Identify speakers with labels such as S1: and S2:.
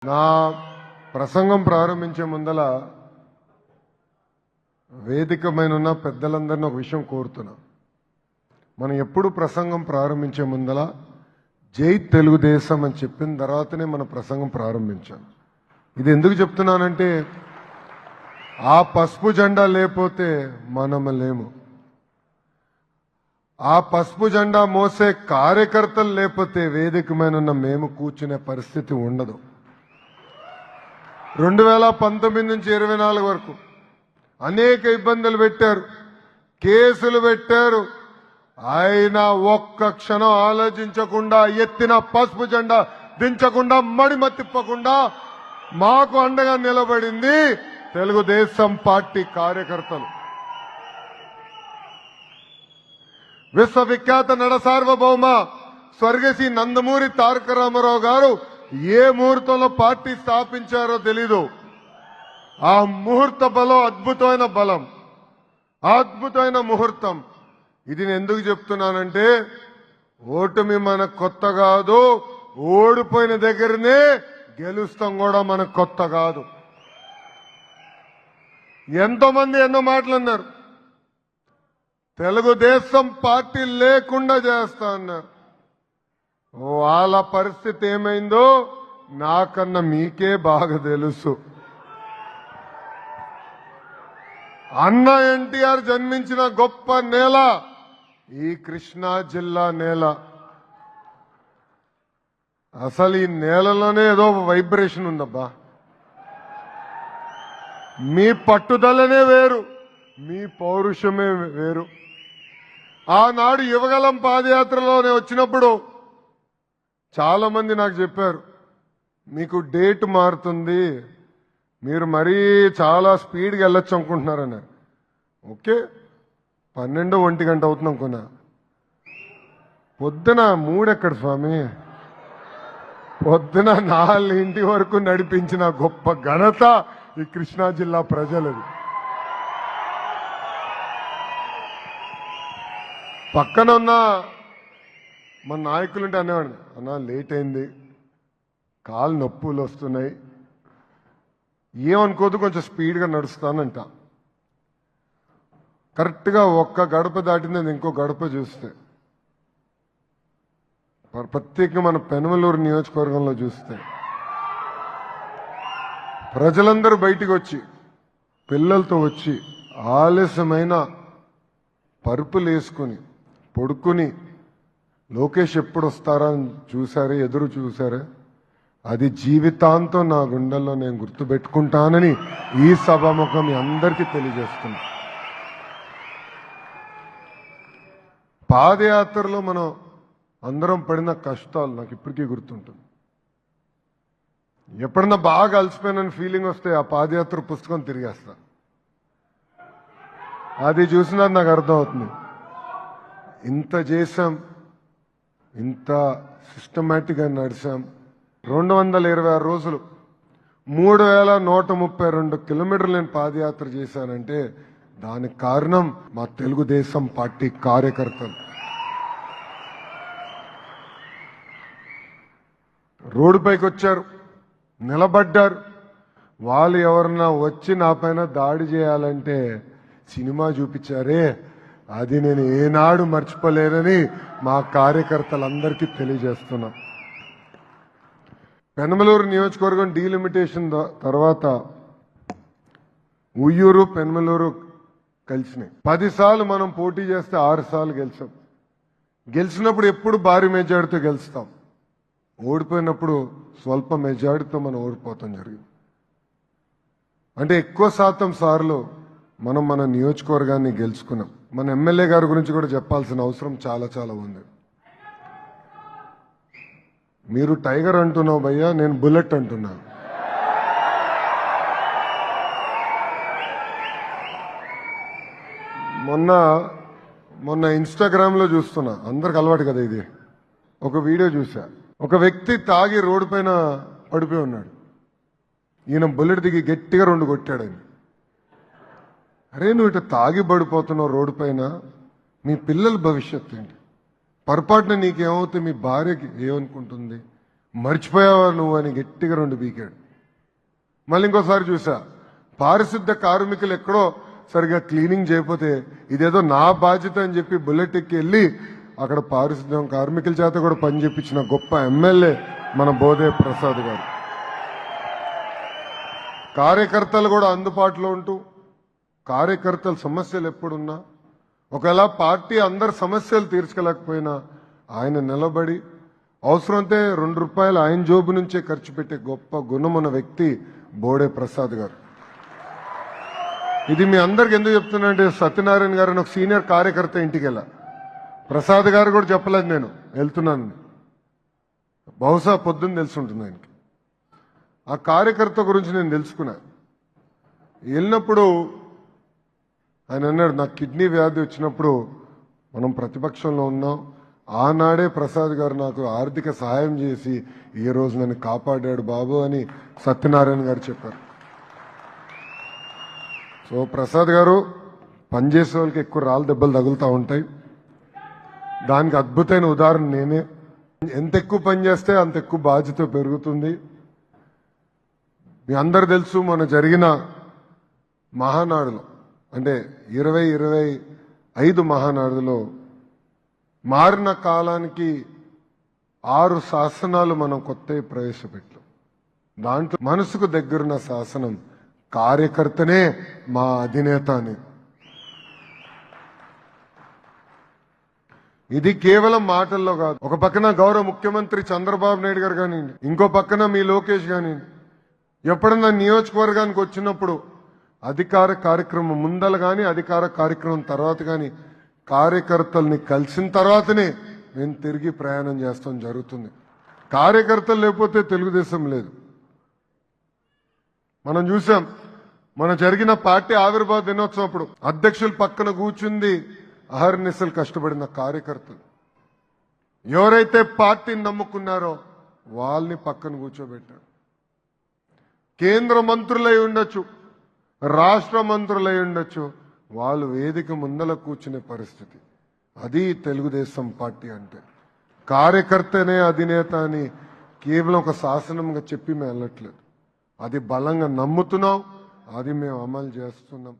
S1: నా ప్రసంగం ప్రారంభించే ముందల వేదికమైన ఉన్న పెద్దలందరినీ ఒక విషయం కోరుతున్నా. మనం ఎప్పుడు ప్రసంగం ప్రారంభించే ముందల జై తెలుగుదేశం అని చెప్పిన తర్వాతనే మన ప్రసంగం ప్రారంభించాం. ఇది ఎందుకు చెప్తున్నానంటే ఆ పసుపు జెండా లేకపోతే మనం లేము. ఆ పసుపు జెండా మోసే కార్యకర్తలు లేకపోతే వేదిక మీద ఉన్న మేము కూర్చునే పరిస్థితి ఉండదు. 2019 నుంచి 24 వరకు అనేక ఇబ్బందులు పెట్టారు, కేసులు పెట్టారు. అయినా ఒక్క క్షణం ఆలోచించకుండా ఎత్తిన పసుపు జెండా దించకుండా మడిమ తిప్పకుండా మాకు అండగా నిలబడింది తెలుగుదేశం పార్టీ కార్యకర్తలు. విశ్వవిఖ్యాత నడ సార్వభౌమ స్వర్గశ్రీ నందమూరి తారక రామారావు గారు ఏ ముహూర్తంలో పార్టీ స్థాపించారో తెలీదు. ఆ ముహూర్త బలం అద్భుతమైన బలం, అద్భుతమైన ముహూర్తం. ఇది నేను ఎందుకు చెప్తున్నానంటే ఓటమి మనకు కొత్త కాదు, ఓడిపోయిన దగ్గరనే గెలుస్తాం కూడా మనకు కొత్త కాదు. ఎంతో మంది ఎన్నో మాటలు అన్నారు, తెలుగుదేశం పార్టీ లేకుండా చేస్తా అన్నారు. వాళ్ళ పరిస్థితి ఏమైందో నాకన్నా మీకే బాగా తెలుసు. అన్న ఎన్టీఆర్ జన్మించిన గొప్ప నేల ఈ కృష్ణా జిల్లా నేల. అసలు ఈ నేలలోనే ఏదో వైబ్రేషన్ ఉందబ్బా. మీ పట్టుదలనే వేరు, మీ పౌరుషమే వేరు. ఆనాడు యువగలం పాదయాత్రలోనే వచ్చినప్పుడు చాలా మంది నాకు చెప్పారు, మీకు డేట్ మారుతుంది, మీరు మరీ చాలా స్పీడ్గా వెళ్ళొచ్చు అనుకుంటున్నారన్నారు. ఓకే, 12-1 గంట అవుతుంది అనుకున్నా. పొద్దున 3 ఎక్కడ స్వామి, పొద్దున 4 వరకు నడిపించిన గొప్ప ఘనత ఈ కృష్ణా జిల్లా ప్రజలది. పక్కన ఉన్న మన నాయకులుంటే అనేవాడు, అన్నా లేట్ అయింది, కాలు నొప్పులు వస్తున్నాయి, ఏమనుకోదు కొంచెం స్పీడ్గా నడుస్తానంట. కరెక్ట్గా ఒక్క గడప దాటింది ఇంకో గడప చూస్తే, ప్రత్యేకంగా మన పెనమలూరు నియోజకవర్గంలో చూస్తే ప్రజలందరూ బయటికి వచ్చి పిల్లలతో వచ్చి ఆలస్యమైన పరుపులు వేసుకుని పడుకుని లోకేష్ ఎప్పుడు వస్తారా అని చూసారే, ఎదురు చూసారే. అది జీవితాంతం నా గుండెల్లో నేను గుర్తుపెట్టుకుంటానని ఈ సభాముఖం మీ అందరికీ తెలియజేస్తున్నా. పాదయాత్రలో మనం అందరం పడిన కష్టాలు నాకు ఇప్పటికీ గుర్తుంటుంది. ఎప్పుడన్నా బాగా అలసిపోయిన ఫీలింగ్ వస్తే ఆ పాదయాత్ర పుస్తకం తిరిగేస్తా. అది చూసినా నాకు అర్థమవుతుంది, ఇంత చేశాం, ఇంత సిస్టమేటిక్గా నడిచాం. 226 రోజులు 3132 కిలోమీటర్లు నేను పాదయాత్ర చేశానంటే దానికి కారణం మా తెలుగుదేశం పార్టీ కార్యకర్తలు. రోడ్డుపైకి వచ్చారు, నిలబడ్డారు. వాళ్ళు ఎవరన్నా వచ్చి నా పైన దాడి చేయాలంటే సినిమా చూపించారే, అది నేను ఏనాడు మర్చిపోలేనని మా కార్యకర్తలందరికీ తెలియజేస్తున్నా. పెనమలూరు నియోజకవర్గం డీలిమిటేషన్ తర్వాత ఉయ్యూరు పెనమలూరు కలిసినాయి. 10 సార్లు మనం పోటీ చేస్తే 6 సార్లు గెలిచాం. గెలిచినప్పుడు ఎప్పుడు భారీ మెజార్టీతో గెలుస్తాం, ఓడిపోయినప్పుడు స్వల్ప మెజార్టీతో మనం ఓడిపోతాం జరిగింది. అంటే ఎక్కువ శాతం సార్లు మనం మన నియోజకవర్గాన్ని గెలుచుకున్నాం. మన ఎమ్మెల్యే గారి గురించి కూడా చెప్పాల్సిన అవసరం చాలా చాలా ఉంది. మీరు టైగర్ అంటున్నావు భయ్యా, నేను బుల్లెట్ అంటున్నా. మొన్న ఇన్స్టాగ్రామ్లో చూస్తున్నా, అందరికి అలవాటు కదా ఇది, ఒక వీడియో చూసా. ఒక వ్యక్తి తాగి రోడ్డు పైన పడిపోయి ఉన్నాడు. ఈయన బుల్లెట్ దిగి గట్టిగా 2 కొట్టాడు. ఆయన, అరే నువ్వు ఇట్లా తాగి పడిపోతున్నావు రోడ్డు పైన, మీ పిల్లల భవిష్యత్తు ఏంటి? పొరపాటున నీకేమవుతుంది, మీ భార్యకి ఏమనుకుంటుంది, మర్చిపోయావా నువ్వు అని గట్టిగా 2 పీకాడు. మళ్ళీ ఇంకోసారి చూసా, పారిశుద్ధ కార్మికులు ఎక్కడో సరిగా క్లీనింగ్ చేయకపోతే ఇదేదో నా బాధ్యత అని చెప్పి బుల్లెట్ ఎక్కి వెళ్ళి అక్కడ పారిశుద్ధ్యం కార్మికుల చేత కూడా పని చేపించిన గొప్ప ఎమ్మెల్యే మన బోదే ప్రసాద్ గారు. కార్యకర్తలు కూడా అందుబాటులో ఉంటూ, కార్యకర్తల సమస్యలు ఎప్పుడున్నా, ఒకవేళ పార్టీ అందరి సమస్యలు తీర్చుకోలేకపోయినా ఆయన నిలబడి అవసరమైతే 2 రూపాయలు ఆయన జోబు నుంచే ఖర్చు పెట్టే గొప్ప గుణమున్న వ్యక్తి బోడే ప్రసాద్ గారు. ఇది మీ అందరికి ఎందుకు చెప్తున్నానంటే, సత్యనారాయణ గారు ఒక సీనియర్ కార్యకర్త ఇంటికి వెళ్ళా, ప్రసాద్ గారు కూడా చెప్పలేదు నేను వెళ్తున్నాను, బహుశా పొద్దున్న తెలుసుంటుంది ఆయనకి. ఆ కార్యకర్త గురించి నేను తెలుసుకున్నా. వెళ్ళినప్పుడు ఆయన అన్నాడు, నాకు కిడ్నీ వ్యాధి వచ్చినప్పుడు మనం ప్రతిపక్షంలో ఉన్నాం, ఆనాడే ప్రసాద్ గారు నాకు ఆర్థిక సహాయం చేసి ఈ రోజు నన్ను కాపాడాడు బాబు అని సత్యనారాయణ గారు చెప్పారు. సో ప్రసాద్ గారు, పనిచేసే వాళ్ళకి ఎక్కువ రాళ్ళ దెబ్బలు తగులుతూ ఉంటాయి. దానికి అద్భుతమైన ఉదాహరణ నేనే. ఎంత ఎక్కువ పని చేస్తే అంత ఎక్కువ బాధ్యత పెరుగుతుంది. మీ అందరు తెలుసు, మన జరిగిన మహానాడులో అంటే 2025 మహానాడులో మారిన కాలానికి 6 శాసనాలు మనం కొత్తవి ప్రవేశపెట్టాం. దాంట్లో మనసుకు దగ్గరున్న శాసనం కార్యకర్తనే మా అధినేత అని. ఇది కేవలం మాటల్లో కాదు. ఒక పక్కన గౌరవ ముఖ్యమంత్రి చంద్రబాబు నాయుడు గారు కానివ్వండి, ఇంకో పక్కన మీ లోకేష్ కానివ్వండి, ఎప్పుడన్నా నియోజకవర్గానికి వచ్చినప్పుడు అధికార కార్యక్రమం ముందల కానీ అధికార కార్యక్రమం తర్వాత కానీ కార్యకర్తల్ని కలిసిన తర్వాతనే నేను తిరిగి ప్రయాణం చేస్తాం జరుగుతుంది. కార్యకర్తలు లేకపోతే తెలుగుదేశం లేదు. మనం చూసాం, మన జరిగిన పార్టీ ఆవిర్భావ దినోత్సవం అప్పుడు అధ్యక్షుల పక్కన కూర్చుంది అహర్నిశలు కష్టపడిన కార్యకర్తలు. ఎవరైతే పార్టీని నమ్ముకున్నారో వాళ్ళని పక్కన కూర్చోబెట్టారు. కేంద్ర మంత్రులై ఉండొచ్చు, రాష్ట్ర మంత్రులై ఉండొచ్చు, వాళ్ళు వేదిక ముందల కూర్చునే పరిస్థితి. అది తెలుగుదేశం పార్టీ అంటే. కార్యకర్తనే అధినేత అని కేవలం ఒక శాసనంగా చెప్పి మేము వెళ్ళట్లేదు. అది బలంగా నమ్ముతున్నాం, అది మేము అమలు చేస్తున్నాం.